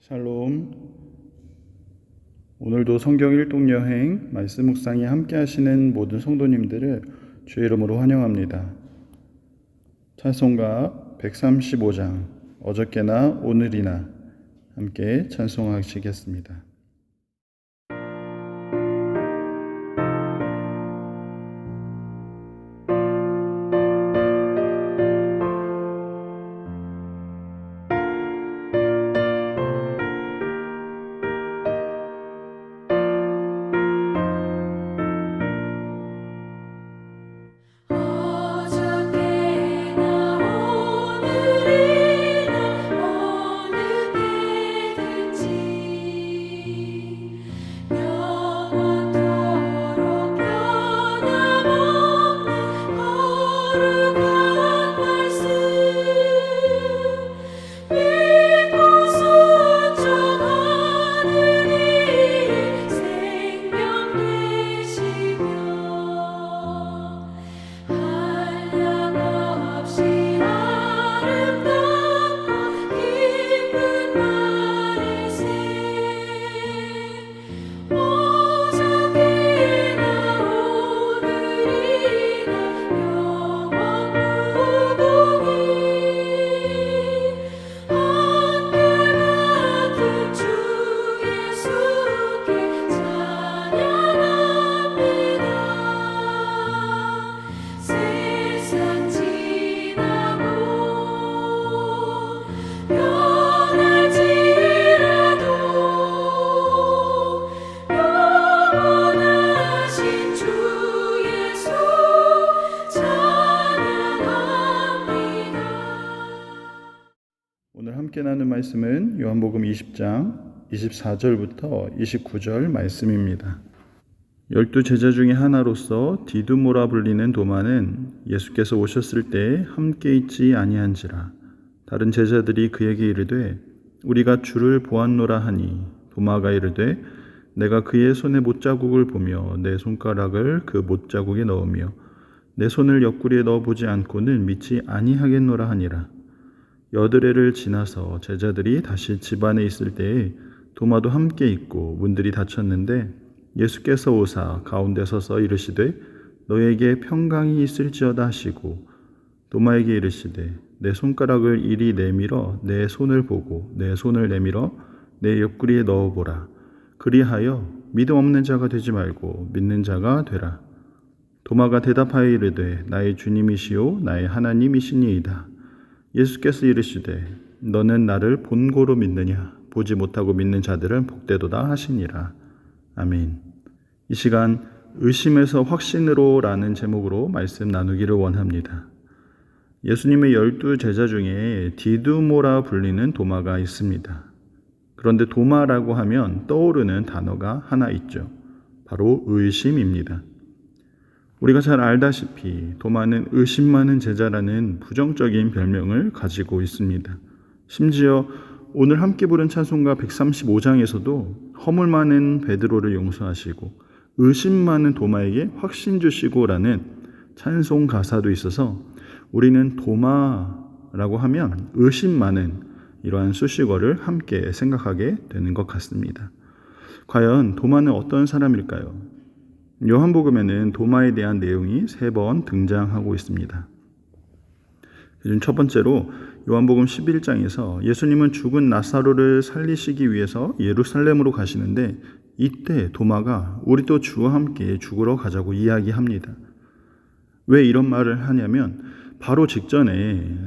샬롬. 오늘도 성경 일독여행 말씀 묵상에 함께 하시는 모든 성도님들을 주의 이름으로 환영합니다. 찬송가 135장 어저께나 오늘이나 함께 찬송하시겠습니다. 오늘 함께 나눌 말씀은 요한복음 20장 24절부터 29절 말씀입니다. 12 제자 중에 하나로서 디두모라 불리는 도마는 예수께서 오셨을 때 함께 있지 아니한지라. 다른 제자들이 그에게 이르되 우리가 주를 보았노라 하니 도마가 이르되 내가 그의 손에 못자국을 보며 내 손가락을 그 못자국에 넣으며 내 손을 옆구리에 넣어보지 않고는 믿지 아니하겠노라 하니라. 여드레를 지나서 제자들이 다시 집 안에 있을 때에 도마도 함께 있고 문들이 닫혔는데 예수께서 오사 가운데 서서 이르시되 너에게 평강이 있을지어다 하시고 도마에게 이르시되 내 손가락을 이리 내밀어 내 손을 보고 내 손을 내밀어 내 옆구리에 넣어보라. 그리하여 믿음 없는 자가 되지 말고 믿는 자가 되라. 도마가 대답하여 이르되 나의 주님이시요 나의 하나님이시니이다. 예수께서 이르시되 너는 나를 본고로 믿느냐 보지 못하고 믿는 자들은 복되도다 하시니라. 아멘. 이 시간 의심에서 확신으로 라는 제목으로 말씀 나누기를 원합니다. 예수님의 12 제자 중에 디두모라 불리는 도마가 있습니다. 그런데 도마라고 하면 떠오르는 단어가 하나 있죠. 바로 의심입니다. 우리가 잘 알다시피 도마는 의심 많은 제자라는 부정적인 별명을 가지고 있습니다. 심지어 오늘 함께 부른 찬송가 135장에서도 허물 많은 베드로를 용서하시고 의심 많은 도마에게 확신 주시고라는 찬송 가사도 있어서 우리는 도마라고 하면 의심 많은 이러한 수식어를 함께 생각하게 되는 것 같습니다. 과연 도마는 어떤 사람일까요? 요한복음에는 도마에 대한 내용이 3번 등장하고 있습니다. 첫 번째로 요한복음 11장에서 예수님은 죽은 나사로를 살리시기 위해서 예루살렘으로 가시는데 이때 도마가 우리도 주와 함께 죽으러 가자고 이야기합니다. 왜 이런 말을 하냐면 바로 직전에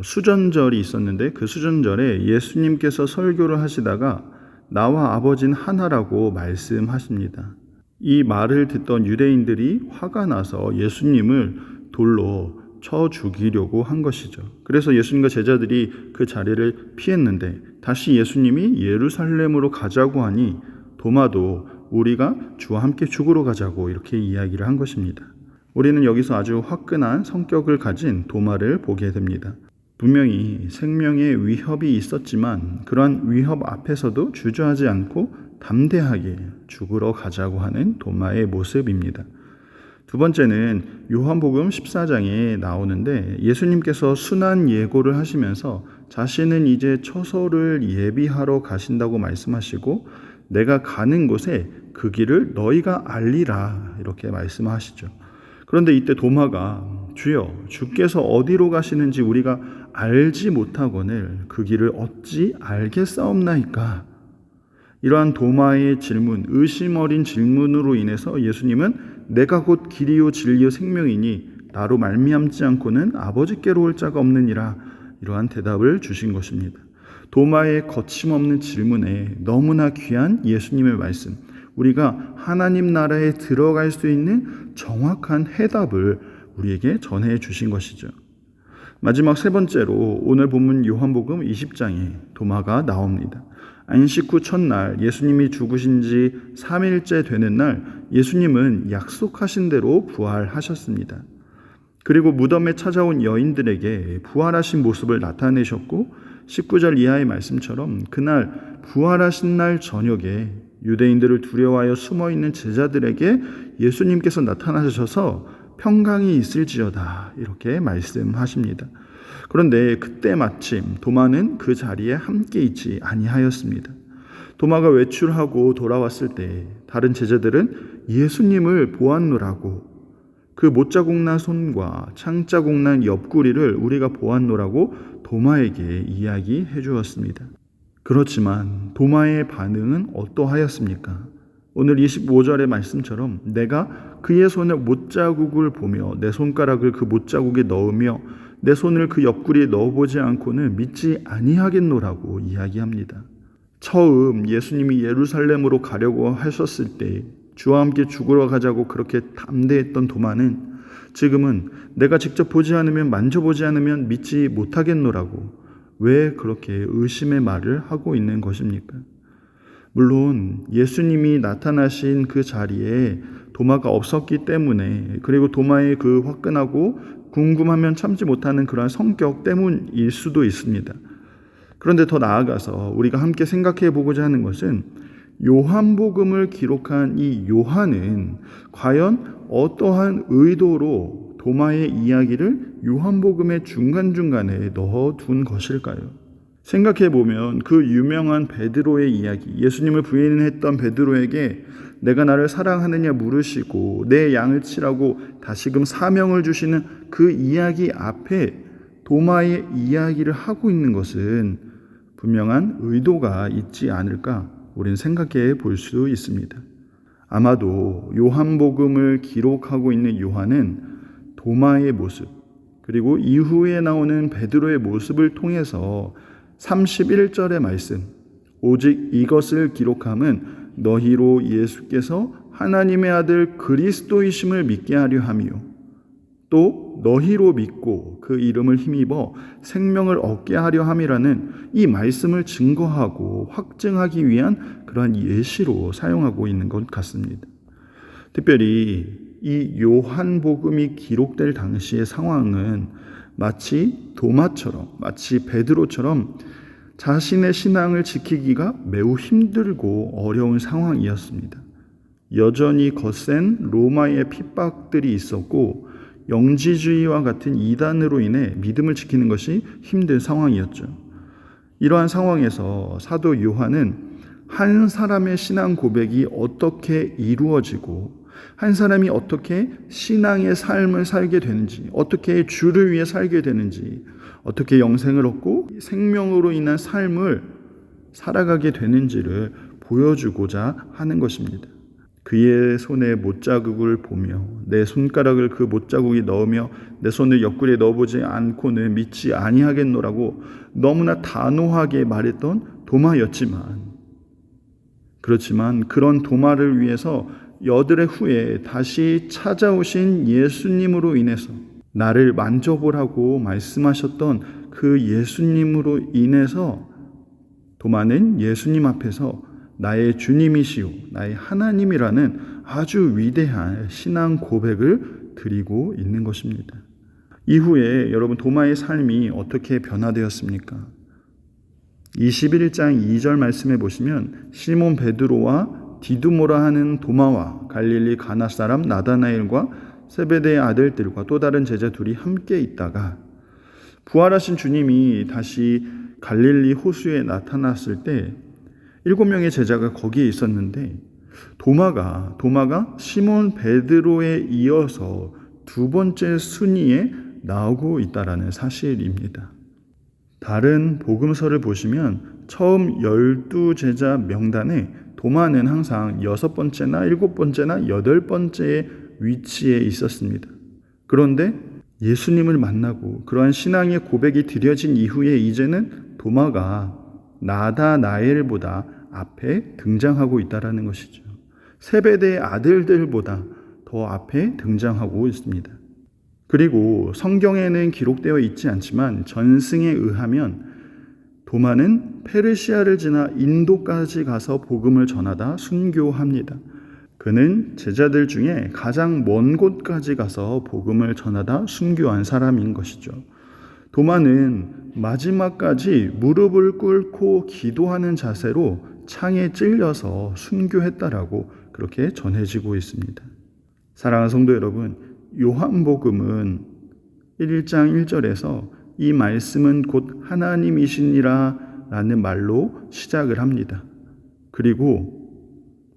수전절이 있었는데 그 수전절에 예수님께서 설교를 하시다가 나와 아버지는 하나라고 말씀하십니다. 이 말을 듣던 유대인들이 화가 나서 예수님을 돌로 쳐 죽이려고 한 것이죠. 그래서 예수님과 제자들이 그 자리를 피했는데 다시 예수님이 예루살렘으로 가자고 하니 도마도 우리가 주와 함께 죽으러 가자고 이렇게 이야기를 한 것입니다. 우리는 여기서 아주 화끈한 성격을 가진 도마를 보게 됩니다. 분명히 생명의 위협이 있었지만 그러한 위협 앞에서도 주저하지 않고 담대하게 죽으러 가자고 하는 도마의 모습입니다. 두 번째는 요한복음 14장에 나오는데 예수님께서 순환 예고를 하시면서 자신은 이제 처소를 예비하러 가신다고 말씀하시고 내가 가는 곳에 그 길을 너희가 알리라 이렇게 말씀하시죠. 그런데 이때 도마가 주여 주께서 어디로 가시는지 우리가 알지 못하거늘 그 길을 어찌 알겠사옵나이까. 이러한 도마의 질문, 의심 어린 질문으로 인해서 예수님은 내가 곧 길이요 진리요 생명이니 나로 말미암지 않고는 아버지께로 올 자가 없느니라 이러한 대답을 주신 것입니다. 도마의 거침없는 질문에 너무나 귀한 예수님의 말씀, 우리가 하나님 나라에 들어갈 수 있는 정확한 해답을 우리에게 전해 주신 것이죠. 마지막 세 번째로 오늘 본문 요한복음 20장에 도마가 나옵니다. 안식 후 첫날 예수님이 죽으신 지 3일째 되는 날 예수님은 약속하신 대로 부활하셨습니다. 그리고 무덤에 찾아온 여인들에게 부활하신 모습을 나타내셨고 19절 이하의 말씀처럼 그날 부활하신 날 저녁에 유대인들을 두려워하여 숨어있는 제자들에게 예수님께서 나타나셔서 평강이 있을지어다 이렇게 말씀하십니다. 그런데 그때 마침 도마는 그 자리에 함께 있지 아니하였습니다. 도마가 외출하고 돌아왔을 때 다른 제자들은 예수님을 보았노라고 그 못자국 난 손과 창자국 난 옆구리를 우리가 보았노라고 도마에게 이야기해 주었습니다. 그렇지만 도마의 반응은 어떠하였습니까? 오늘 25절의 말씀처럼 내가 그의 손에 못자국을 보며 내 손가락을 그 못자국에 넣으며 내 손을 그 옆구리에 넣어보지 않고는 믿지 아니하겠노라고 이야기합니다. 처음 예수님이 예루살렘으로 가려고 하셨을 때 주와 함께 죽으러 가자고 그렇게 담대했던 도마는 지금은 내가 직접 보지 않으면 만져보지 않으면 믿지 못하겠노라고 왜 그렇게 의심의 말을 하고 있는 것입니까? 물론 예수님이 나타나신 그 자리에 도마가 없었기 때문에 그리고 도마의 그 화끈하고 궁금하면 참지 못하는 그러한 성격 때문일 수도 있습니다. 그런데 더 나아가서 우리가 함께 생각해 보고자 하는 것은 요한복음을 기록한 이 요한은 과연 어떠한 의도로 도마의 이야기를 요한복음의 중간중간에 넣어둔 것일까요? 생각해보면 그 유명한 베드로의 이야기, 예수님을 부인했던 베드로에게 내가 나를 사랑하느냐 물으시고 내 양을 치라고 다시금 사명을 주시는 그 이야기 앞에 도마의 이야기를 하고 있는 것은 분명한 의도가 있지 않을까 우리는 생각해 볼 수 있습니다. 아마도 요한복음을 기록하고 있는 요한은 도마의 모습 그리고 이후에 나오는 베드로의 모습을 통해서 31절의 말씀 오직 이것을 기록함은 너희로 예수께서 하나님의 아들 그리스도이심을 믿게 하려 함이요 또 너희로 믿고 그 이름을 힘입어 생명을 얻게 하려 함이라는 이 말씀을 증거하고 확증하기 위한 그러한 예시로 사용하고 있는 것 같습니다. 특별히 이 요한복음이 기록될 당시의 상황은 마치 도마처럼 마치 베드로처럼 자신의 신앙을 지키기가 매우 힘들고 어려운 상황이었습니다. 여전히 거센 로마의 핍박들이 있었고 영지주의와 같은 이단으로 인해 믿음을 지키는 것이 힘든 상황이었죠. 이러한 상황에서 사도 요한은 한 사람의 신앙 고백이 어떻게 이루어지고 한 사람이 어떻게 신앙의 삶을 살게 되는지, 어떻게 주를 위해 살게 되는지, 어떻게 영생을 얻고 생명으로 인한 삶을 살아가게 되는지를 보여주고자 하는 것입니다. 그의 손에 못자국을 보며 내 손가락을 그 못자국에 넣으며 내 손을 옆구리에 넣어보지 않고는 믿지 아니하겠노라고 너무나 단호하게 말했던 도마였지만 그렇지만 그런 도마를 위해서 여드레 후에 다시 찾아오신 예수님으로 인해서 나를 만져보라고 말씀하셨던 그 예수님으로 인해서 도마는 예수님 앞에서 나의 주님이시오, 나의 하나님이라는 아주 위대한 신앙 고백을 드리고 있는 것입니다. 이후에 여러분 도마의 삶이 어떻게 변화되었습니까? 21장 2절 말씀해 보시면 시몬 베드로와 디두모라 하는 도마와 갈릴리 가나 사람 나다나엘과 세베대의 아들들과 또 다른 제자 둘이 함께 있다가 부활하신 주님이 다시 갈릴리 호수에 나타났을 때 7명의 제자가 거기에 있었는데 도마가 시몬 베드로에 이어서 두 번째 순위에 나오고 있다라는 사실입니다. 다른 복음서를 보시면 처음 12제자 명단에 도마는 항상 6번째나 7번째나 8번째의 위치에 있었습니다. 그런데 예수님을 만나고 그러한 신앙의 고백이 드려진 이후에 이제는 도마가 나다나엘보다 앞에 등장하고 있다는 것이죠. 세베대의 아들들보다 더 앞에 등장하고 있습니다. 그리고 성경에는 기록되어 있지 않지만 전승에 의하면 도마는 페르시아를 지나 인도까지 가서 복음을 전하다 순교합니다. 그는 제자들 중에 가장 먼 곳까지 가서 복음을 전하다 순교한 사람인 것이죠. 도마는 마지막까지 무릎을 꿇고 기도하는 자세로 창에 찔려서 순교했다라고 그렇게 전해지고 있습니다. 사랑하는 성도 여러분, 요한복음은 1장 1절에서 이 말씀은 곧 하나님이시니라 라는 말로 시작을 합니다. 그리고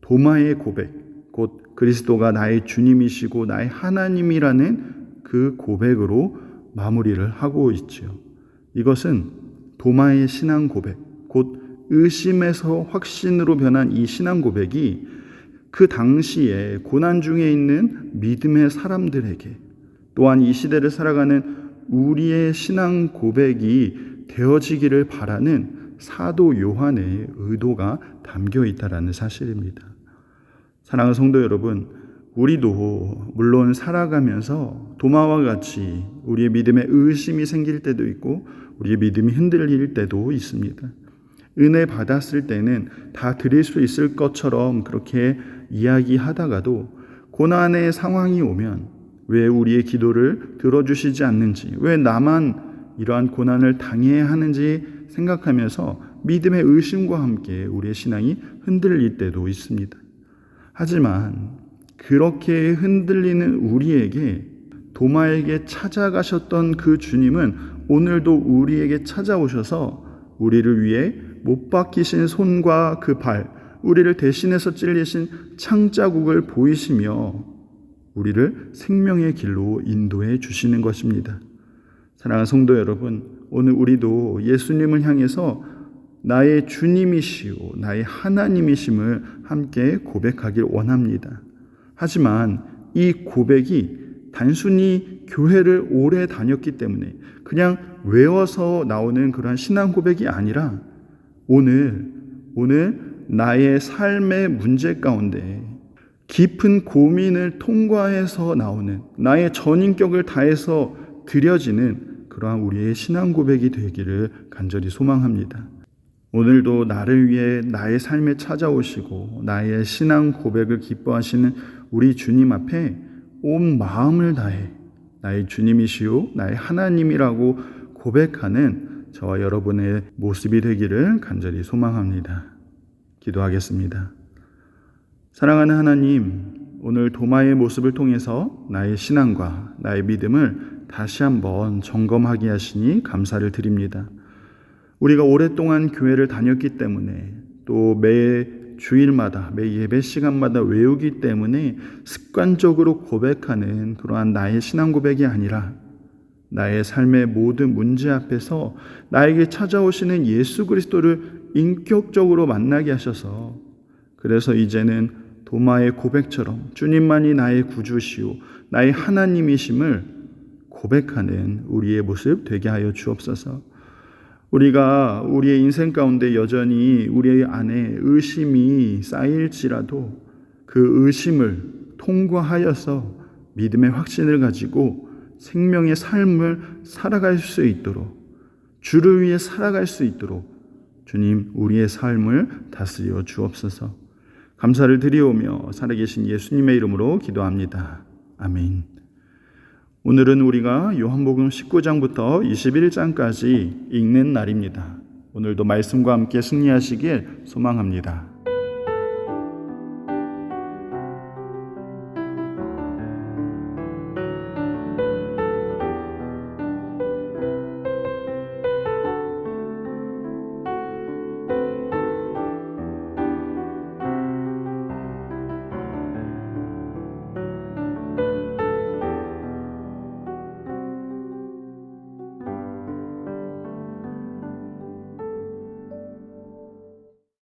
도마의 고백, 곧 그리스도가 나의 주님이시고 나의 하나님이라는 그 고백으로 마무리를 하고 있지요. 이것은 도마의 신앙 고백, 곧 의심에서 확신으로 변한 이 신앙 고백이 그 당시에 고난 중에 있는 믿음의 사람들에게 또한 이 시대를 살아가는 우리의 신앙 고백이 되어지기를 바라는 사도 요한의 의도가 담겨 있다는 사실입니다. 사랑하는 성도 여러분, 우리도 물론 살아가면서 도마와 같이 우리의 믿음에 의심이 생길 때도 있고 우리의 믿음이 흔들릴 때도 있습니다. 은혜 받았을 때는 다 드릴 수 있을 것처럼 그렇게 이야기하다가도 고난의 상황이 오면 왜 우리의 기도를 들어주시지 않는지, 왜 나만 이러한 고난을 당해야 하는지 생각하면서 믿음의 의심과 함께 우리의 신앙이 흔들릴 때도 있습니다. 하지만 그렇게 흔들리는 우리에게 도마에게 찾아가셨던 그 주님은 오늘도 우리에게 찾아오셔서 우리를 위해 못 박히신 손과 그 발, 우리를 대신해서 찔리신 창자국을 보이시며 우리를 생명의 길로 인도해 주시는 것입니다. 사랑하는 성도 여러분, 오늘 우리도 예수님을 향해서 나의 주님이시오, 나의 하나님이심을 함께 고백하길 원합니다. 하지만 이 고백이 단순히 교회를 오래 다녔기 때문에 그냥 외워서 나오는 그런 신앙 고백이 아니라 오늘 나의 삶의 문제 가운데 깊은 고민을 통과해서 나오는 나의 전인격을 다해서 드려지는 그러한 우리의 신앙 고백이 되기를 간절히 소망합니다. 오늘도 나를 위해 나의 삶에 찾아오시고 나의 신앙 고백을 기뻐하시는 우리 주님 앞에 온 마음을 다해 나의 주님이시오, 나의 하나님이라고 고백하는 저와 여러분의 모습이 되기를 간절히 소망합니다. 기도하겠습니다. 사랑하는 하나님, 오늘 도마의 모습을 통해서 나의 신앙과 나의 믿음을 다시 한번 점검하게 하시니 감사를 드립니다. 우리가 오랫동안 교회를 다녔기 때문에 또 매 주일마다 매 예배 시간마다 외우기 때문에 습관적으로 고백하는 그러한 나의 신앙 고백이 아니라 나의 삶의 모든 문제 앞에서 나에게 찾아오시는 예수 그리스도를 인격적으로 만나게 하셔서 그래서 이제는 도마의 고백처럼 주님만이 나의 구주시오, 나의 하나님이심을 고백하는 우리의 모습 되게 하여 주옵소서. 우리가 우리의 인생 가운데 여전히 우리 안에 의심이 쌓일지라도 그 의심을 통과하여서 믿음의 확신을 가지고 생명의 삶을 살아갈 수 있도록, 주를 위해 살아갈 수 있도록 주님 우리의 삶을 다스려 주옵소서. 감사를 드리오며 살아계신 예수님의 이름으로 기도합니다. 아멘. 오늘은 우리가 요한복음 19장부터 21장까지 읽는 날입니다. 오늘도 말씀과 함께 승리하시길 소망합니다.